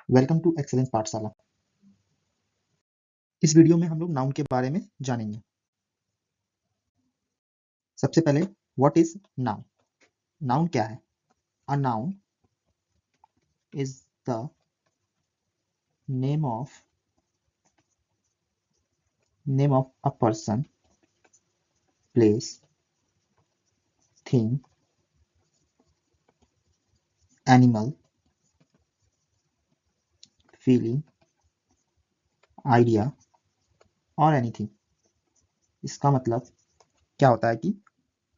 Welcome to excellence पाठशाला। इस video में हम लोग नाउन के बारे में जानेंगे। सबसे पहले व्हाट इज नाउन? नाउन क्या है? A noun is the name of a person, place, thing, animal, feeling, idea और एनीथिंग। इसका मतलब क्या होता है कि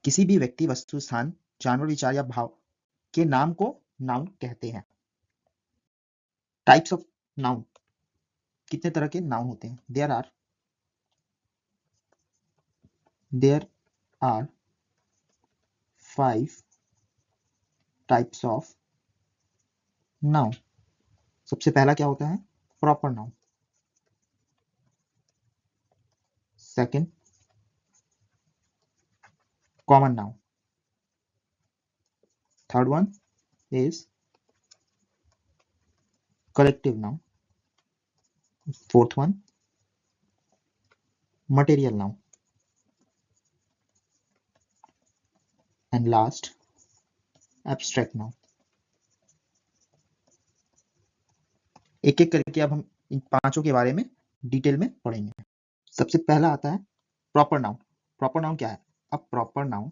किसी भी व्यक्ति, वस्तु, स्थान, जानवर, विचार या भाव के नाम को नाउन कहते हैं। टाइप्स ऑफ नाउन, कितने तरह के नाउन होते हैं? There are 5 types of noun. सबसे पहला क्या होता है? Proper noun. Second, common noun. Third one is collective noun. Fourth one, material noun. And last, abstract noun. एक एक करके अब हम इन पांचों के बारे में डिटेल में पढ़ेंगे। सबसे पहला आता है प्रॉपर नाउन। प्रॉपर नाउन क्या है? A proper noun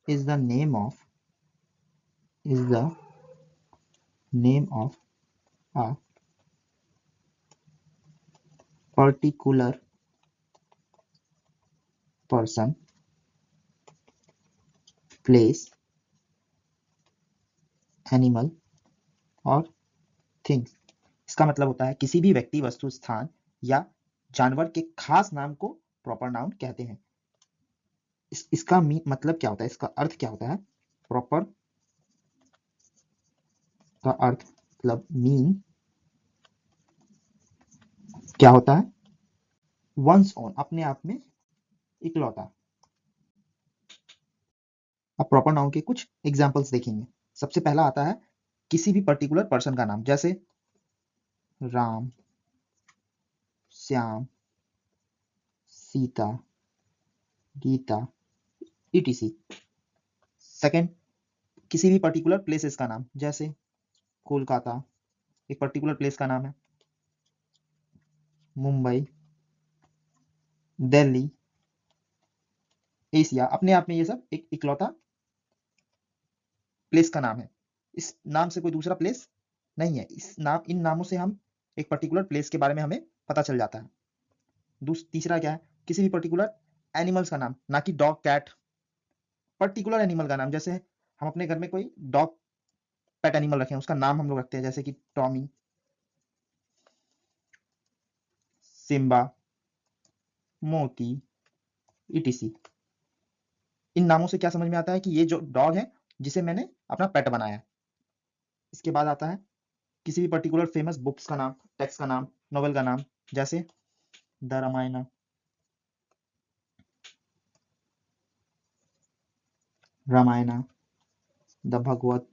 is the name of a particular person, place, animal और थिंग्स। इसका मतलब होता है किसी भी व्यक्ति, वस्तु, स्थान या जानवर के खास नाम को प्रॉपर नाउन कहते हैं। इसका मतलब क्या होता है? इसका अर्थ क्या होता है? प्रॉपर का अर्थ मतलब मीन क्या होता है? वंस ओन, अपने आप में इकलौता। अब प्रॉपर नाउन के कुछ एग्जांपल्स देखेंगे। सबसे पहला आता है किसी भी पर्टिकुलर पर्सन का नाम, जैसे राम, श्याम, सीता, गीता, etc। सेकंड, किसी भी पर्टिकुलर प्लेसेस का नाम, जैसे कोलकाता एक पर्टिकुलर प्लेस का नाम है, मुंबई, दिल्ली, एशिया। अपने आप में ये सब एक इकलौता प्लेस का नाम है। इस नाम से कोई दूसरा प्लेस नहीं है। इन नामों से हम एक पर्टिकुलर प्लेस के बारे में हमें पता चल जाता है। तीसरा क्या है? किसी भी पर्टिकुलर एनिमल्स का नाम, ना कि डॉग, कैट। पर्टिकुलर एनिमल का नाम, जैसे हम अपने घर में कोई डॉग पेट एनिमल रखें, उसका नाम हम लोग रखते हैं, जैसे कि टॉमी, सिम्बा, मोती, etc। इन नामों से क्या समझ में आता है कि ये जो डॉग है जिसे मैंने अपना पेट बनाया है। इसके बाद आता है किसी भी पर्टिकुलर फेमस बुक्स का नाम, टेक्स्ट का नाम, नोवेल का नाम, जैसे the Ramayana, the Bhagwat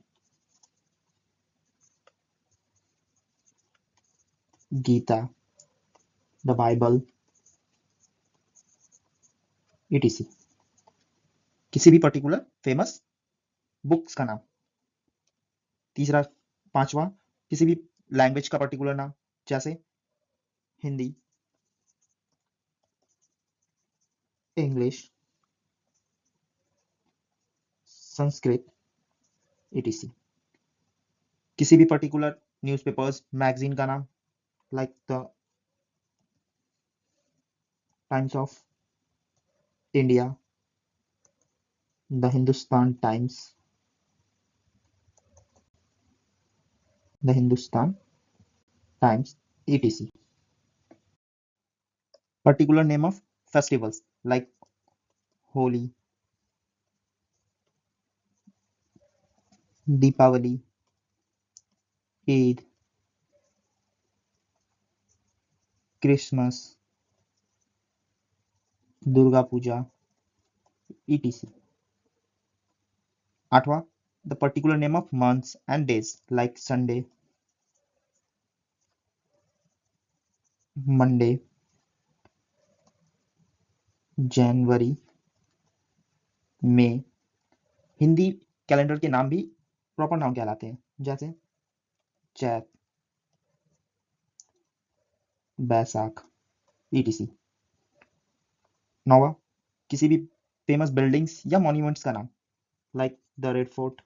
Gita, the Bible, etc। किसी भी पर्टिकुलर फेमस बुक्स का नाम। तीसरा, पांचवा, किसी भी लैंग्वेज का पर्टिकुलर नाम, जैसे हिंदी, इंग्लिश, संस्कृत, etc। किसी भी पर्टिकुलर न्यूज़पेपर्स, मैगजीन का नाम, like the times of India, the Hindustan times, etc। Particular name of festivals like Holi, Deepavali, Eid, Christmas, Durga Puja, etc। आठवां, the particular name of months and days like Sunday, Monday, January, May। Hindi calendar के नाम भी proper noun कहलाते हैं, जैसे चैत, बैसाख, etc। नौवा, किसी भी फेमस बिल्डिंग्स या मॉन्यूमेंट्स का नाम like the red fort,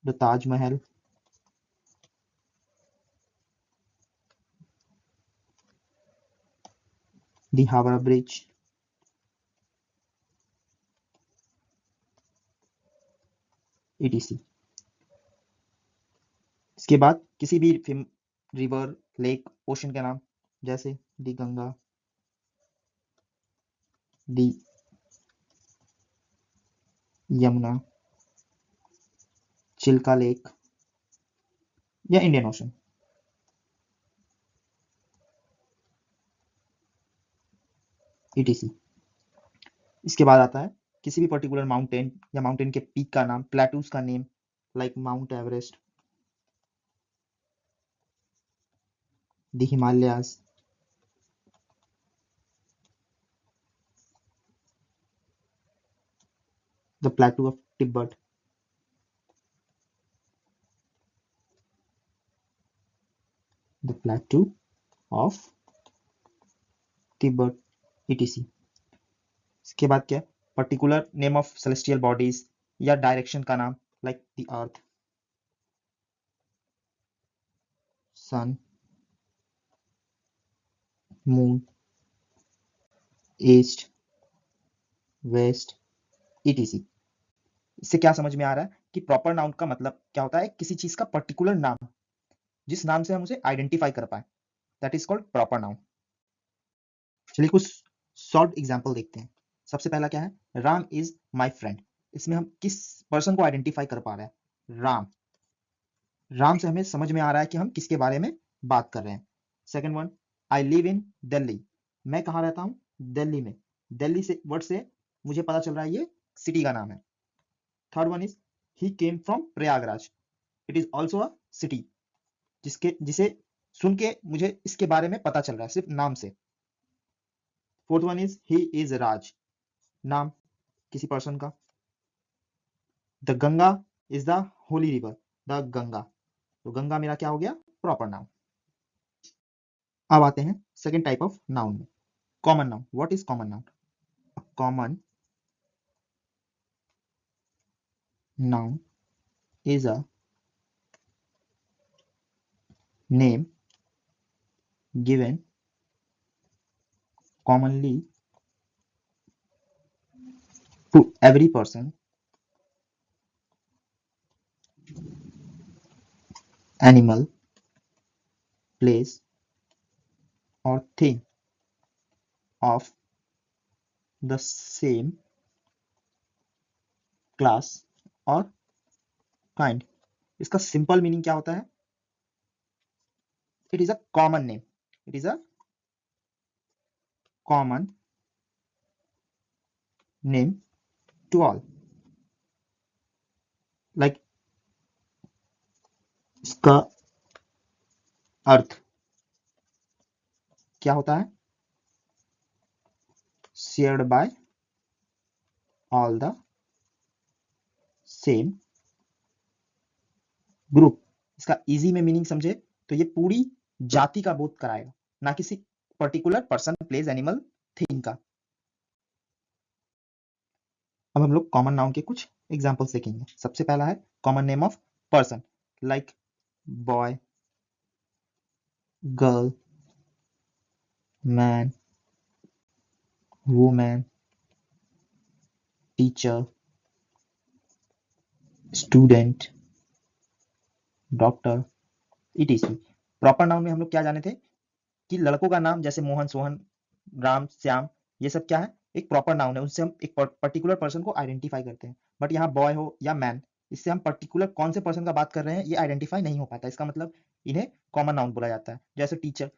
the Taj Mahal, the Howrah bridge, etc। इसके बाद किसी भी रिवर, लेक, ओशन का नाम जैसे the Ganga, the Yamuna, Chilika lake या इंडियन ओशन, etc। इसके बाद आता है किसी भी पर्टिकुलर माउंटेन या माउंटेन के पीक का नाम, प्लेटूज का name like Mount Everest, the Himalayas, the plateau of Tibet, the plateau of Tibet, etc। इसके बाद क्या, particular name of celestial bodies या डायरेक्शन का नाम like the earth, sun, moon, east, west, etc। इससे क्या समझ में आ रहा है कि प्रॉपर नाउन का मतलब क्या होता है, किसी चीज का पर्टिकुलर नाम जिस नाम से हम उसे आइडेंटिफाई कर पाए, that is called proper noun. चलिए कुछ शॉर्ट एग्जांपल देखते हैं। सबसे पहला क्या है, राम इज माय फ्रेंड। इसमें हम किस पर्सन को आइडेंटिफाई कर पा रहे हैं, राम। राम से हमें समझ में आ रहा है कि हम किसके बारे में बात कर रहे हैं। Second one, I live in Delhi. मैं कहाँ रहता हूँ, दिल्ली में। दिल्ली से वर्ड से मुझे पता चल रहा है ये सिटी का नाम है। Third one is he came from Prayagraj. It is also a city, जिसे सुन के मुझे इसके बारे में पता चल रहा है सिर्फ नाम से। Fourth one is he is Raj, नाम किसी पर्सन का। The Ganga is the holy river, the Ganga. तो गंगा मेरा क्या हो गया, प्रॉपर नाउन। अब आते हैं सेकेंड टाइप ऑफ नाउन में, common noun. What is common noun, common noun is a name given commonly to every person, animal, place or thing of the same class or kind। इसका simple meaning क्या होता है, it is a common name, it is a common name to all. Like इसका अर्थ क्या होता है, shared by all the same group. इसका इजी में मीनिंग समझे तो ये पूरी जाति का बोध कराएगा, ना किसी particular person, place, animal, thing का। अब हम लोग कॉमन नाउन के कुछ एग्जांपल्स देखेंगे। सबसे पहला है common name of person, like boy, girl, man, women, teacher, student, doctor, etc। Proper noun में हम लोग क्या जाने थे कि लड़कों का नाम जैसे मोहन, सोहन, राम, श्याम, ये सब क्या है, एक प्रॉपर नाउन है, उनसे हम एक पर्टिकुलर पर्सन को आइडेंटिफाई करते हैं। बट यहाँ बॉय हो या मैन, इससे हम पर्टिकुलर कौन से पर्सन का बात कर रहे हैं ये आइडेंटिफाई नहीं हो पाता। इसका मतलब इन्हें कॉमन नाउन बोला जाता है। जैसे टीचर,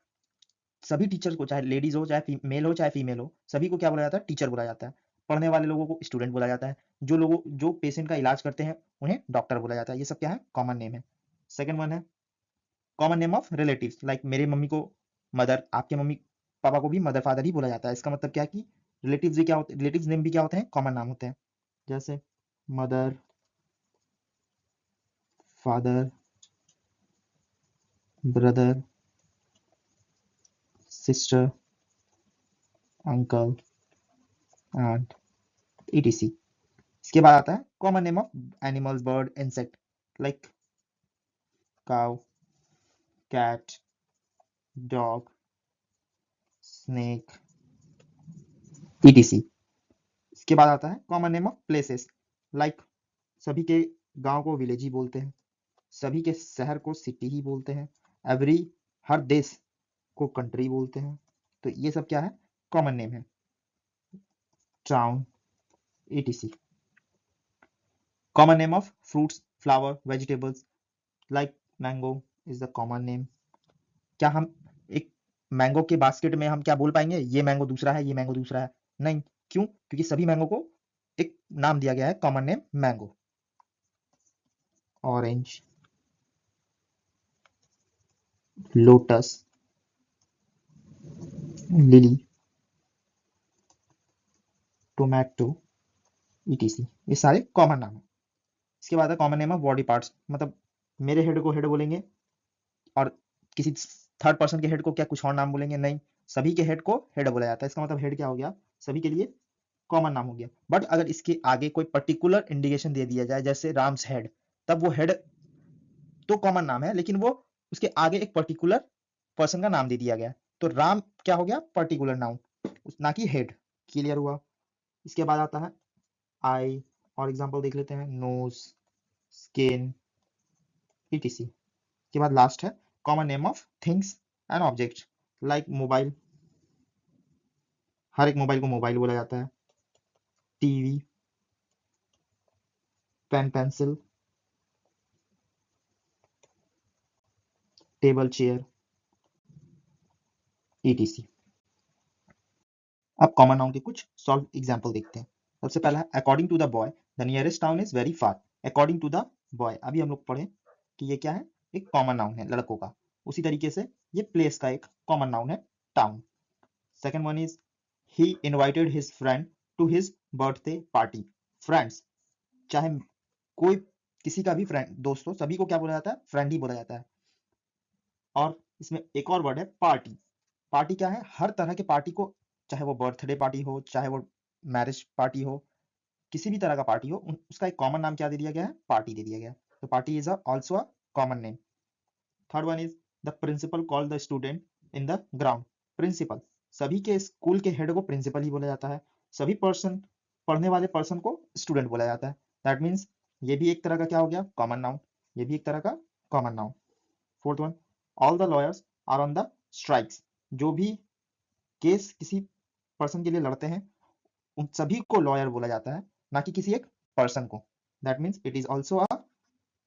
सभी टीचर को, चाहे लेडीज हो, चाहे मेल हो, चाहे फीमेल हो, सभी को क्या बोला जाता है, टीचर बोला जाता है। पढ़ने वाले लोगों को स्टूडेंट बोला जाता है, जो पेशेंट का इलाज करते हैं उन्हें डॉक्टर बोला जाता है। ये सब क्या है? कॉमन नेम है। सेकंड वन है common name of relatives, like मेरे मम्मी को मदर, आपके मम्मी पापा को भी मदर फादर ही बोला जाता है। इसका मतलब क्या है कि रिलेटिव्स भी क्या होते हैं, रिलेटिव्स नेम भी क्या होते हैं? कॉमन नाम होते हैं। जैसे mother, father, brother, sister, uncle, aunt, etc। इसके बाद आता है common name of animals, bird, insect, like cow, cat, dog, snake, etc। इसके बाद आता है common name of places, like सभी के गांव को विलेज ही बोलते हैं, सभी के शहर को सिटी ही बोलते हैं, हर देश को कंट्री बोलते हैं। तो ये सब क्या है? कॉमन नेम है। Town, etc। Common name of fruits, flower, vegetables, like mango is the common name. क्या हम एक मैंगो के बास्केट में हम क्या बोल पाएंगे ये मैंगो दूसरा है, ये मैंगो दूसरा है? नहीं। क्यों? क्योंकि सभी मैंगो को एक नाम दिया गया है, common name mango. Orange, lotus, lily, tomato, etc। ये सारे कॉमन नाम है। इसके बाद है common name of body parts, मतलब मेरे हेड को हेड बोलेंगे और किसी थर्ड पर्सन के हेड को क्या कुछ और नाम बोलेंगे? नहीं, सभी के हेड को हेड बोला जाता है। इसका मतलब हेड क्या हो गया? सभी के लिए कॉमन नाम हो गया। बट अगर इसके आगे कोई पर्टिकुलर इंडिकेशन दे दिया जाए, जैसे राम्स हेड, तब वो हेड तो कॉमन नाम है, लेकिन वो उसके आगे एक पर्टिकुलर पर्सन का नाम दे दिया गया, तो राम क्या हो गया? पर्टिकुलर नाउन, ना कि हेड। क्लियर हुआ? इसके बाद आता है आई, और एग्जांपल देख लेते हैं, नोज, स्किन, etc। के बाद लास्ट है common name of things and objects, like mobile, हर एक मोबाइल को मोबाइल बोला जाता है, TV, pen pencil, table chair, etc। अब कॉमन नाउन के कुछ सॉल्व एग्जांपल देखते हैं। सबसे पहला है according to the boy the nearest town is very far. According to the boy, अभी हम लोग पढ़े कि ये क्या है? एक कॉमन नाउन है लड़कों का। उसी तरीके से ये प्लेस का एक कॉमन नाउन है, town. Second one is he invited his friend to his birthday party. Friends, चाहे कोई किसी का भी फ्रेंड दोस्त हो, सभी को क्या बोला जाता है? फ्रेंड ही बोला जाता है। और इसमें एक और वर्ड है पार्टी। पार्टी क्या है? हर तरह के पार्टी को, चाहे वो बर्थडे पार्टी हो, चाहे वो मैरिज पार्टी हो, किसी भी तरह का पार्टी हो, उसका एक कॉमन नाम क्या दे दिया गया है? पार्टी दे दिया गया है। तो party is also a common name. Third one is the principal call the student in the ground. Principal, सभी के स्कूल के हेड को प्रिंसिपल ही बोला जाता है, सभी पर्सन, पढ़ने वाले पर्सन को स्टूडेंट बोला जाता है। दैट मीन्स ये भी एक तरह का क्या हो गया? Common noun. ये भी एक तरह का common noun. Fourth one, all the lawyers are on the strikes. जो भी केस किसी पर्सन के लिए लड़ते हैं, उन सभी को लॉयर बोला जाता है, ना कि किसी एक पर्सन को। That means it is also a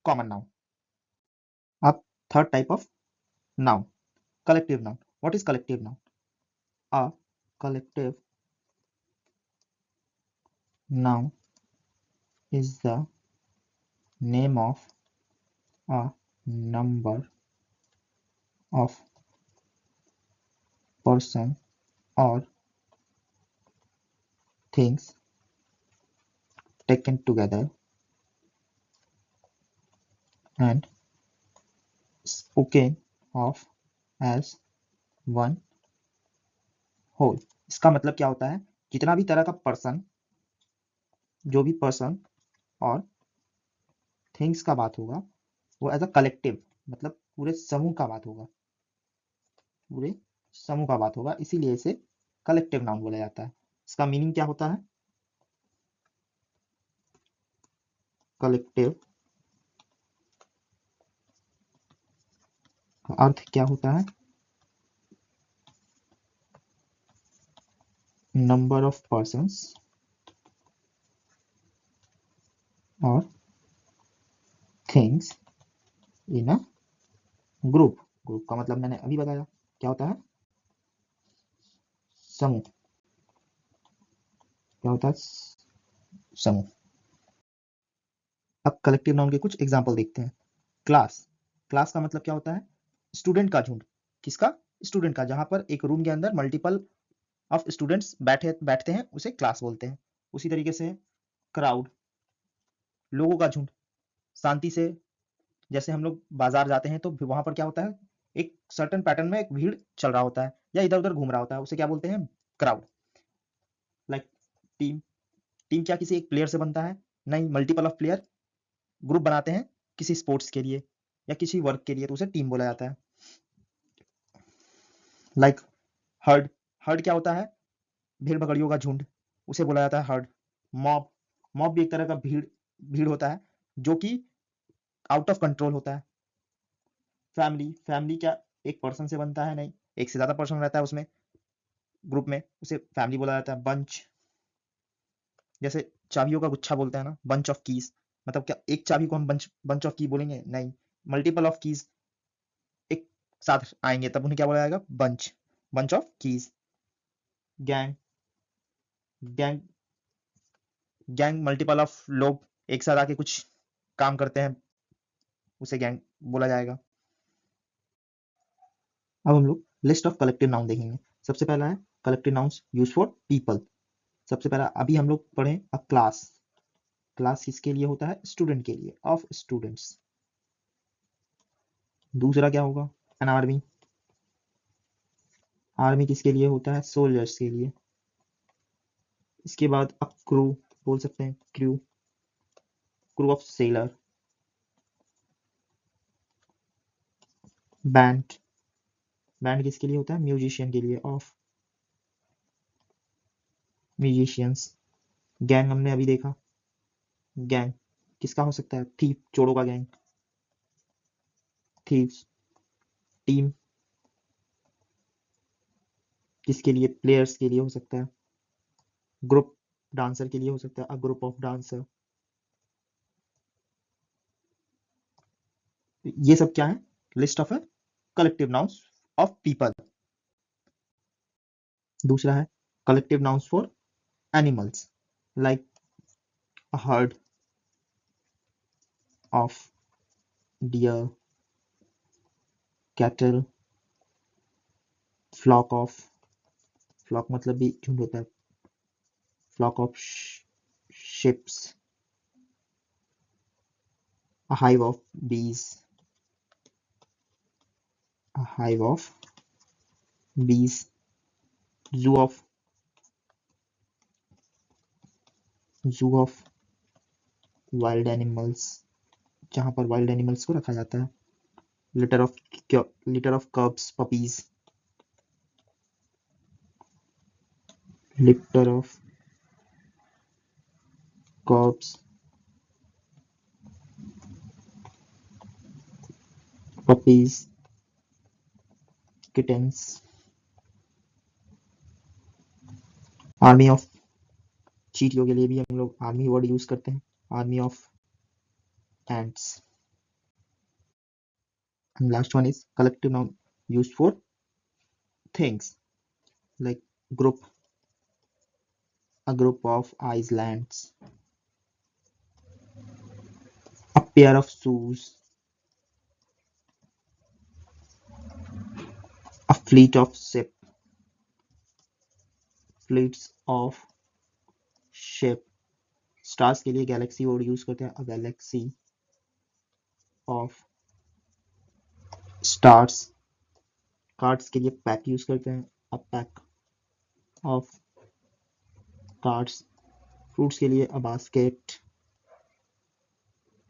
common noun. अब third type of noun, collective noun. What is collective noun? A collective noun is the name of a number of person or things taken together and spoken of as one whole। इसका मतलब क्या होता है? जितना भी तरह का person, जो भी पर्सन और थिंग्स का बात होगा, वो एज अ कलेक्टिव, मतलब पूरे समूह का बात होगा, पूरे समूह का बात होगा, इसीलिए इसे कलेक्टिव नाउन बोला जाता है। इसका मीनिंग क्या होता है? कलेक्टिव का अर्थ क्या होता है? नंबर ऑफ पर्सन्स और things in a group. Group का मतलब मैंने अभी बताया क्या होता है? समूह। क्या होता है? समूह। अब कलेक्टिव नाउन के कुछ एग्जाम्पल देखते हैं। क्लास, क्लास का मतलब क्या होता है? स्टूडेंट का झुंड। किसका? स्टूडेंट का। जहां पर एक रूम के अंदर मल्टीपल ऑफ स्टूडेंट्स बैठते हैं उसे क्लास बोलते हैं। उसी तरीके से क्राउड, लोगों का झुंड। शांति से, जैसे हम लोग बाजार जाते हैं तो वहां पर क्या होता है? एक सर्टेन पैटर्न में एक भीड़ चल रहा होता है या इधर उधर घूम रहा होता है, उसे क्या बोलते हैं? क्राउड। लाइक टीम, टीम क्या किसी एक प्लेयर से बनता है? नहीं, मल्टीपल ऑफ प्लेयर ग्रुप बनाते हैं किसी स्पोर्ट्स के लिए या किसी वर्क के लिए, तो उसे टीम बोला जाता है। लाइक हर्ड, हर्ड क्या होता है? भेड़ बकरियों का झुंड, उसे बोला जाता है हर्ड। मॉब, मॉब भी एक तरह का भीड़ भीड़ होता है जो कि आउट ऑफ कंट्रोल होता है। फैमिली, फैमिली क्या एक पर्सन से बनता है? नहीं, एक से ज्यादा पर्सन रहता है उसमें, ग्रुप में, उसे फैमिली बोला जाता है। बंच, जैसे चाबियों का गुच्छा बोलते हैं ना, बंच ऑफ कीज, मतलब क्या एक चाबी को हम बंच बंच ऑफ की बोलेंगे? नहीं, मल्टीपल ऑफ कीज एक साथ आएंगे तब उन्हें क्या बोला जाएगा? Bunch, bunch of keys. Gang, gang, gang multiple of लोग एक साथ आके कुछ काम करते हैं, उसे गैंग बोला जाएगा। अब हम लोग लिस्ट ऑफ कलेक्टिव नाउन देखेंगे। सबसे पहला है collective nouns use for people. सबसे पहला अभी हम लोग पढ़े अ क्लास, क्लास किसके लिए होता है? स्टूडेंट के लिए, ऑफ स्टूडेंट्स। दूसरा क्या होगा? एन आर्मी, आर्मी किसके लिए होता है? सोल्जर्स के लिए। इसके बाद अ क्रू, बोल सकते हैं crew, crew of seller. Band, band किसके लिए होता है? म्यूजिशियन के लिए, ऑफ म्यूजिशियंस। गैंग हमने अभी देखा, गैंग किसका हो सकता है? थीप, चोरों का गैंग, थीव्स। टीम किसके लिए? प्लेयर्स के लिए हो सकता है। ग्रुप, डांसर के लिए हो सकता है, अ ग्रुप ऑफ डांसर। ये सब क्या है? List of collective nouns of people. दूसरा है collective nouns for animals, like a herd of deer, cattle, flock of, flock मतलब भी झुंड होता है, flock of sheeps, a hive of bees, a hive of bees, zoo of wild animals, जहां पर wild animals को रखा जाता है। litter of litter of cubs, puppies, litter of cubs, puppies, kittens, army of, चींटियों के लिए भी हम लोग आर्मी वर्ड यूज करते हैं, army of ants. And last one is collective noun used for things, like group, a group of islands, a pair of shoes, a fleet of ship, fleets of ship. Stars के लिए Galaxy word use करते हैं, अ Galaxy of stars. Cards के लिए pack use करते हैं, a pack of cards. Fruits के लिए a basket,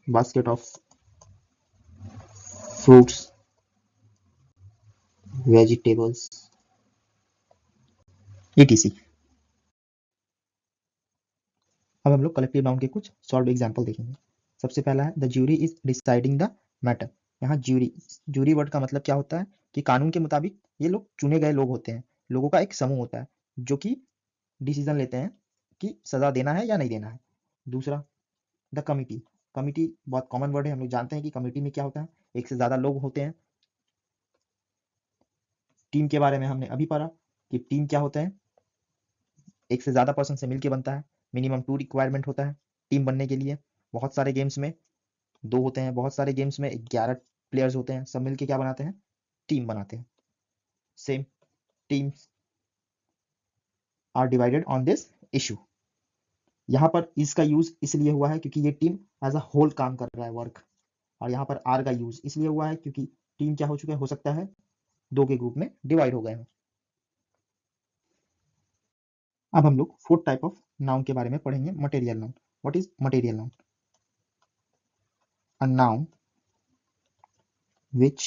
basket of fruits, vegetables, etc. अब हम लोग कलेक्टिव नाउन के कुछ सॉल्व एग्जांपल देखेंगे। सबसे पहला है the jury is deciding the matter. यहाँ ज्यूरी, ज्यूरी वर्ड का मतलब क्या होता है कि कानून के मुताबिक ये लोग चुने गए लोग होते हैं, लोगों का एक समूह होता है जो कि डिसीजन लेते हैं कि सजा देना है या नहीं देना है। दूसरा द कमिटी, कमिटी बहुत कॉमन वर्ड है, हम लोग जानते हैं कि कमिटी में क्या होता है, एक से ज्यादा लोग होते हैं। टीम के बारे में हमने अभी पढ़ा कि टीम क्या होता है, एक से ज्यादा पर्सन से मिलके बनता है, मिनिमम 2 रिक्वायरमेंट होता है टीम बनने के लिए। बहुत सारे गेम्स में 2 होते हैं, बहुत सारे गेम्स में 11 प्लेयर्स होते हैं, सब मिलके क्या बनाते हैं, टीम बनाते हैं। Same teams are divided on this issue. यहाँ पर इसका यूज इसलिए हुआ है क्योंकि ये टीम एज अ होल काम कर रहा है, वर्क। और यहाँ पर आर का यूज इसलिए हुआ है क्योंकि टीम क्या हो चुका है, हो सकता है 2 के ग्रुप में डिवाइड हो गए हैं। अब हम लोग फोर्थ टाइप ऑफ नाउन के बारे में पढ़ेंगे, material noun. What is material noun? A noun which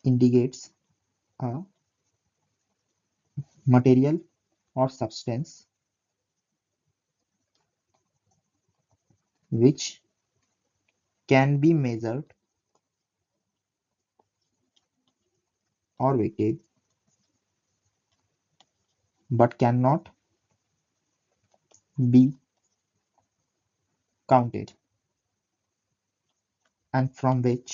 indicates a material or substance which can be measured or weighted but cannot be counted, and from which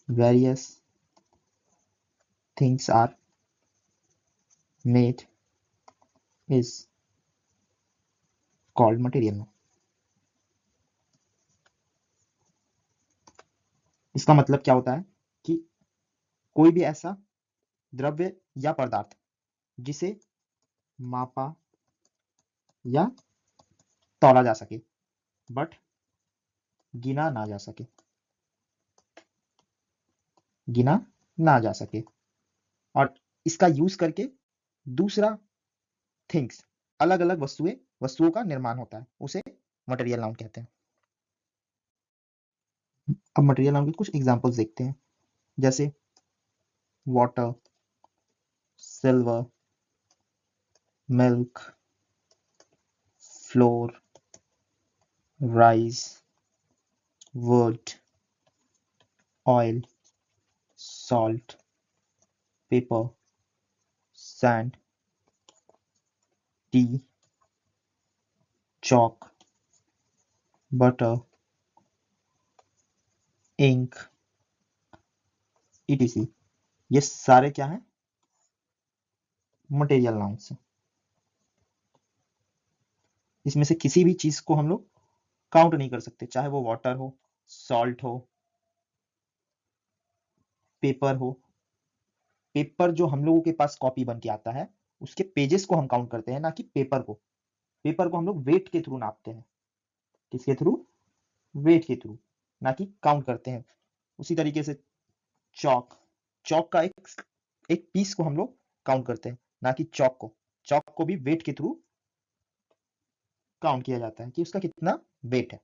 various things are made is called material noun। इसका मतलब क्या होता है कि कोई भी ऐसा द्रव्य या पदार्थ जिसे मापा या तौला जा सके बट गिना ना जा सके, गिना ना जा सके, और इसका यूज करके दूसरा थिंग्स, अलग अलग वस्तुओं का निर्माण होता है, उसे मटेरियल नाउन कहते हैं। अब मटेरियल नाउन के कुछ एग्जांपल्स देखते हैं, जैसे water, silver, milk, floor, rice, would, oil, salt, paper, sand, T, chalk, butter, ink, etc। ये सारे क्या हैं, मटेरियल नाउन्स हैं। इसमें से किसी भी चीज को हम लोग काउंट नहीं कर सकते, चाहे वो वाटर हो, सॉल्ट हो, पेपर हो। पेपर जो हम लोगों के पास कॉपी बन के आता है, उसके पेजेस को हम काउंट करते हैं, ना कि पेपर को। पेपर को हम लोग वेट के थ्रू नापते हैं। किसके थ्रू? वेट के थ्रू, ना कि काउंट करते हैं। उसी तरीके से चौक, चौक का एक पीस को हम लोग काउंट करते हैं, ना कि चौक को। चौक को भी वेट के थ्रू काउंट किया जाता है कि उसका कितना वेट है।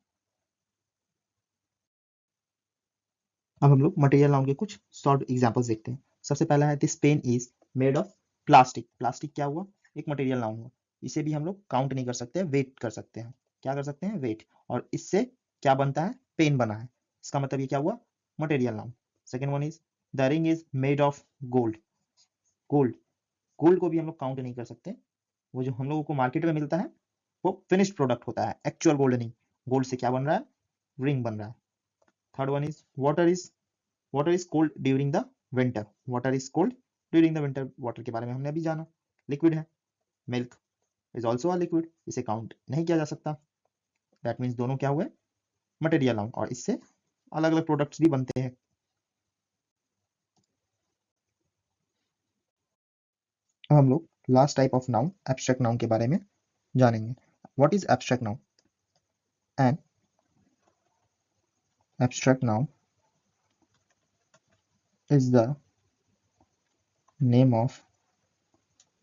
अब हम लोग मटेरियल नाउन के कुछ शॉर्ट एग्जांपल्स देखते हैं। सबसे पहला है this pen is made of plastic. Plastic क्या हुआ? एक मटेरियल नाउन हुआ। इसे भी हम लोग काउंट नहीं कर सकते, वेट कर सकते हैं। क्या कर सकते हैं? वेट। और इससे क्या बनता है? पेन बना है। इसका मतलब ये क्या हुआ? Material noun. Second one is the ring is made of gold. Gold, gold को भी हम लोग काउंट नहीं कर सकते। वो जो हम लोगों को मार्केट में मिलता है वो फिनिश्ड प्रोडक्ट होता है, एक्चुअल गोल्ड नहीं। गोल्ड से क्या बन रहा है? रिंग बन रहा है। Third one is water is cold during the winter. Water is cold during the winter. Water के बारे में हमने अभी जाना, लिक्विड है। Milk is also a liquid, इसे काउंट नहीं किया जा सकता। दैट मीन्स दोनों क्या हुए? मटेरियल नाउन, और इससे अलग अलग प्रोडक्ट्स भी बनते हैं। अब हम लोग last type of noun, abstract noun के बारे में जानेंगे। What is abstract noun? An abstract noun is the name of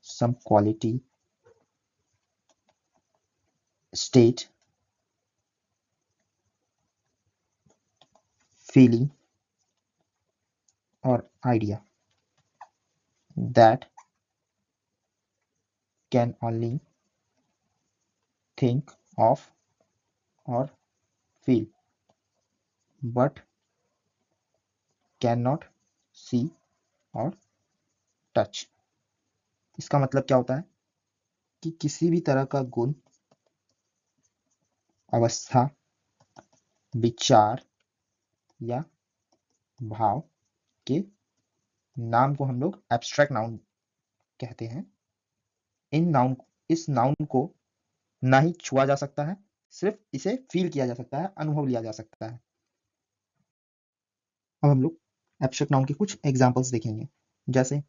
some quality, state, feeling, or idea that can only think of or feel but cannot see or touch। इसका मतलब क्या होता है कि किसी भी तरह का गुण, अवस्था, विचार या भाव के नाम को हम लोग एब्स्ट्रैक्ट नाउन कहते हैं। इस नाउन को ना ही छुआ जा सकता है, सिर्फ इसे फील किया जा सकता है, अनुभव लिया जा सकता है। अब हम लोग एब्स्ट्रैक्ट नाउन के कुछ एग्जांपल्स देखेंगे, जैसे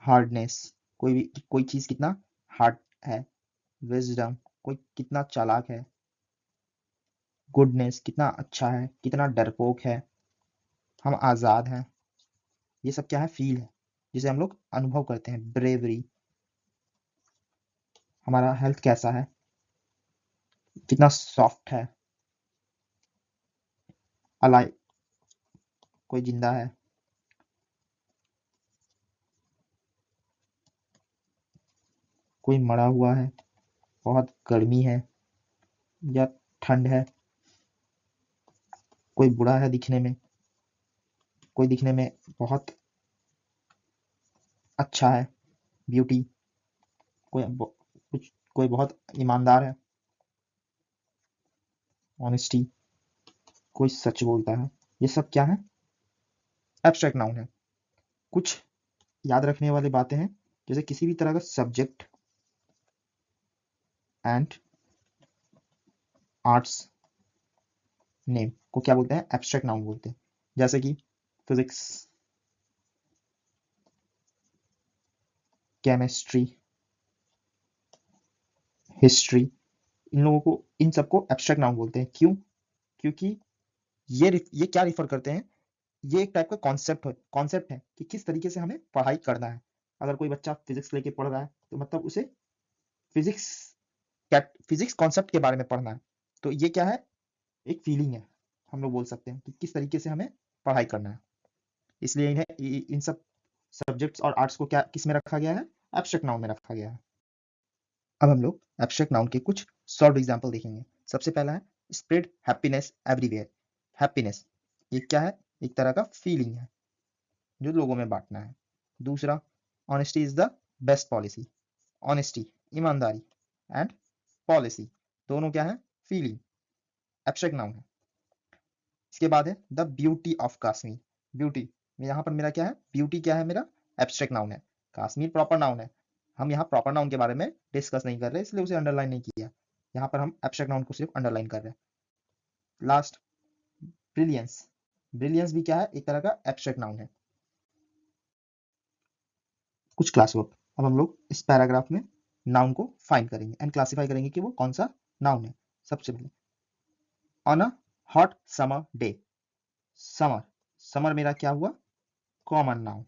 हार्डनेस, कोई चीज कितना हार्ड है। विजडम, कोई कितना चालाक है। गुडनेस, कितना अच्छा है, कितना डरपोक है। हम आजाद हैं। ये सब क्या है? फील है, जिसे हम लोग अनुभव करते हैं। ब्रेवरी, हमारा हेल्थ कैसा है, कितना सॉफ्ट है। अलाइव, कोई जिंदा है। कोई मरा हुआ है, बहुत गर्मी है या ठंड है। कोई बुरा है दिखने में, कोई दिखने में बहुत अच्छा है, ब्यूटी। कोई बहुत ईमानदार है, ऑनेस्टी, कोई सच बोलता है। ये सब क्या है? एब्स्ट्रैक्ट नाउन है। कुछ याद रखने वाली बातें हैं, जैसे किसी भी तरह का सब्जेक्ट एंड आर्ट्स नेम को क्या बोलते हैं? एब्स्ट्रैक्ट नाउन बोलते हैं। जैसे कि फिजिक्स, केमिस्ट्री, हिस्ट्री, इन सबको एब्स्ट्रैक्ट नाउन बोलते हैं। क्यों? क्योंकि ये क्या रिफर करते हैं? ये एक टाइप का कॉन्सेप्ट है कि किस तरीके से हमें पढ़ाई करना है। अगर कोई बच्चा फिजिक्स लेके पढ़ रहा है तो मतलब उसे फिजिक्स फिजिक्स कॉन्सेप्ट के बारे में पढ़ना है। तो ये क्या है? एक फीलिंग है, हम लोग बोल सकते हैं कि किस तरीके से हमें पढ़ाई करना है। इसलिए इन सब सब्जेक्ट्स और आर्ट्स को क्या किस में रखा गया है? एब्स्ट्रैक्ट नाउन में रखा गया है। अब हम लोग एब्स्ट्रैक्ट नाउन के कुछ सॉल्व एग्जांपल देखेंगे। सबसे पहला है स्प्रेड हैप्पीनेस एवरीवेयर। हैप्पीनेस ये क्या है? एक तरह का फीलिंग है जो लोगों में बांटना है। दूसरा, honesty is the best policy. Honesty, ईमानदारी, एंड पॉलिसी दोनों क्या है? फीलिंग, एब्स्ट्रैक्ट नाउन है। इसके बाद है the beauty of Kashmir. Beauty, यहाँ पर मेरा क्या है? ब्यूटी क्या है मेरा? एब्स्ट्रैक्ट नाउन है। कश्मीर प्रॉपर नाउन है। हम यहाँ प्रॉपर नाउन के बारे में डिस्कस नहीं कर रहे, इसलिए उसे अंडरलाइन नहीं किया। यहाँ पर हम एब्स्ट्रैक्ट नाउन को सिर्फ अंडरलाइन कर रहे हैं। Last, brilliance. ब्रिलियंस भी क्या है? एक तरह का एब्स्ट्रैक्ट नाउन है। कुछ क्लास वर्क। अब हम लोग इस पैराग्राफ में नाउन को फाइंड करेंगे एंड क्लासिफाई करेंगे कि वो कौन सा नाउन है। सबसे पहले, on a hot summer day. Summer, summer मेरा क्या हुआ? Common noun.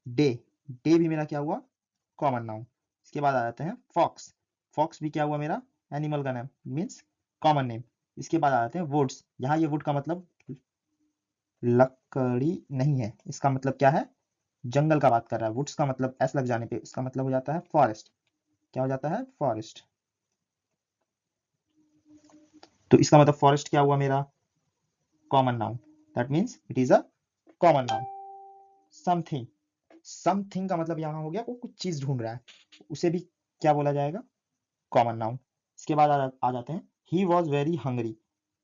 डे, डे भी मेरा क्या हुआ? Common noun. इसके बाद आ जाते हैं फॉक्स। फॉक्स भी क्या हुआ मेरा? एनिमल का नाम, मीन्स कॉमन नेम। इसके बाद आ जाते हैं वुड्स। यहाँ ये वुड का मतलब लकड़ी नहीं है, इसका मतलब क्या है? जंगल का बात कर रहा है। वुड्स का मतलब एस लग जाने पे इसका मतलब हो जाता है फॉरेस्ट। क्या हो जाता है? फॉरेस्ट। तो इसका मतलब फॉरेस्ट क्या हुआ मेरा? Common noun. That means it is a common noun. Something, something का मतलब यहाँ हो गया वो कुछ चीज ढूंढ रहा है, उसे भी क्या बोला जाएगा? Common noun. इसके बाद आ जाते हैं he was very Hungary.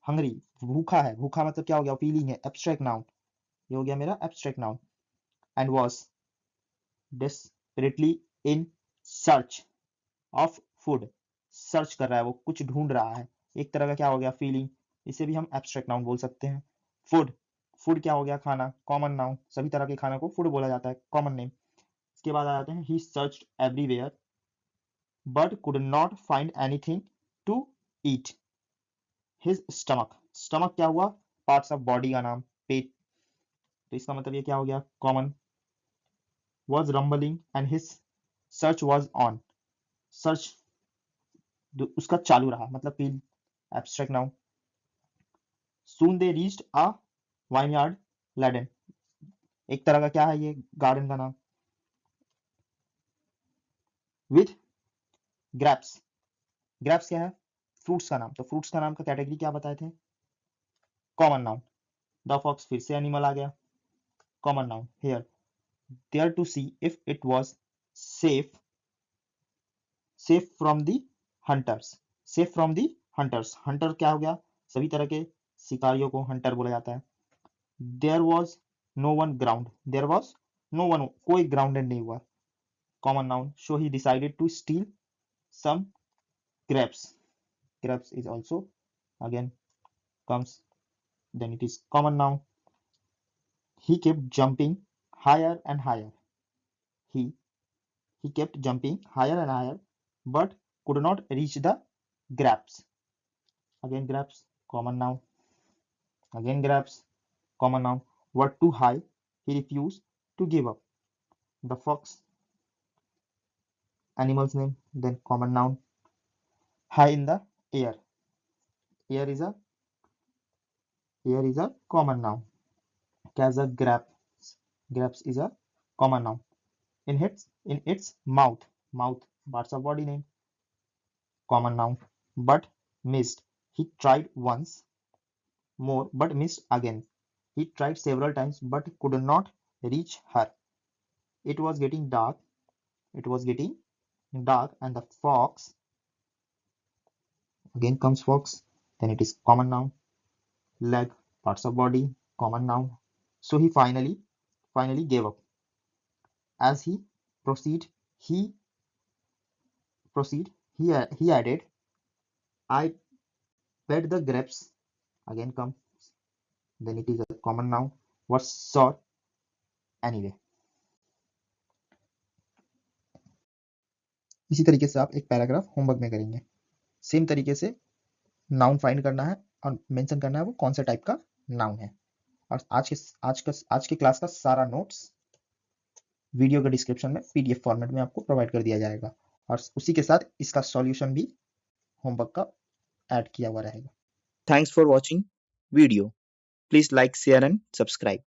Hungary, भूखा है। भूखा मतलब क्या हो गया? फीलिंग है, एब्स्ट्रैक्ट नाउन। ये हो गया मेरा abstract noun. And was desperately in search of food. Search कर रहा है, वो कुछ ढूंढ रहा है। एक तरह का क्या हो गया? फीलिंग। इसे भी हम एब्स्ट्रैक्ट नाउन बोल सकते हैं। फूड, फूड क्या हो गया? खाना, कॉमन नाउन। सभी तरह के खाना को फूड बोला जाता है, कॉमन नेम। इसके बाद आ जाते हैं he searched everywhere but could not find anything to eat. His stomach, stomach क्या हुआ? पार्ट्स ऑफ बॉडी का नाम, पेट। तो इसका मतलब ये क्या हो गया? Common. Was rambling and his search was on. Search उसका चालू रहा, मतलब feel, abstract noun. Soon they reached a vineyard laden. एक तरह का क्या है ये? गार्डन का नाम। With grapes, grapes क्या है? फ्रूट्स का नाम। तो फ्रूट्स का नाम का कैटेगरी क्या बताए थे? Common noun. द फॉक्स, फिर से एनिमल आ गया, common noun. Here, there to see if it was safe, safe from the hunters. Safe from the hunters, hunter क्या हो गया? सभी तरह के शिकारियों को हंटर बोला जाता है। There was no one ground, there was no one, कोई ग्राउंडेड नहीं हुआ. Common noun, so he decided to steal some grapes. Grapes is also again comes, then it is common noun. He kept jumping higher and higher. He he kept jumping higher and higher, but could not reach the grapes. Again grapes, common noun. Again grapes, common noun. Were too high. He refused to give up. The fox, animal's name. Then common noun. High in the air. Air is a common noun. Casa grapes. Grapes is a common noun. In its mouth. Mouth, parts of body name. Common noun. But missed. He tried once more but missed again. He tried several times but could not reach her. It was getting dark. It was getting dark, and the fox, again comes fox. Then it is common noun. Leg, parts of body, common noun. So he finally gave up. As he proceed, he he added, I bet the grapes, again comes, then it is a common noun, was sour anyway. इसी तरीके से आप एक paragraph homework में करेंगे. Same तरीके से noun find करना है और मेंशन करना है वो कौन सा टाइप का नाउन है. और आज के क्लास का सारा नोट्स वीडियो के डिस्क्रिप्शन में पीडीएफ फॉर्मेट में आपको प्रोवाइड कर दिया जाएगा, और उसी के साथ इसका सॉल्यूशन भी होमवर्क का ऐड किया हुआ रहेगा. Thanks for watching video. Please like, share and subscribe.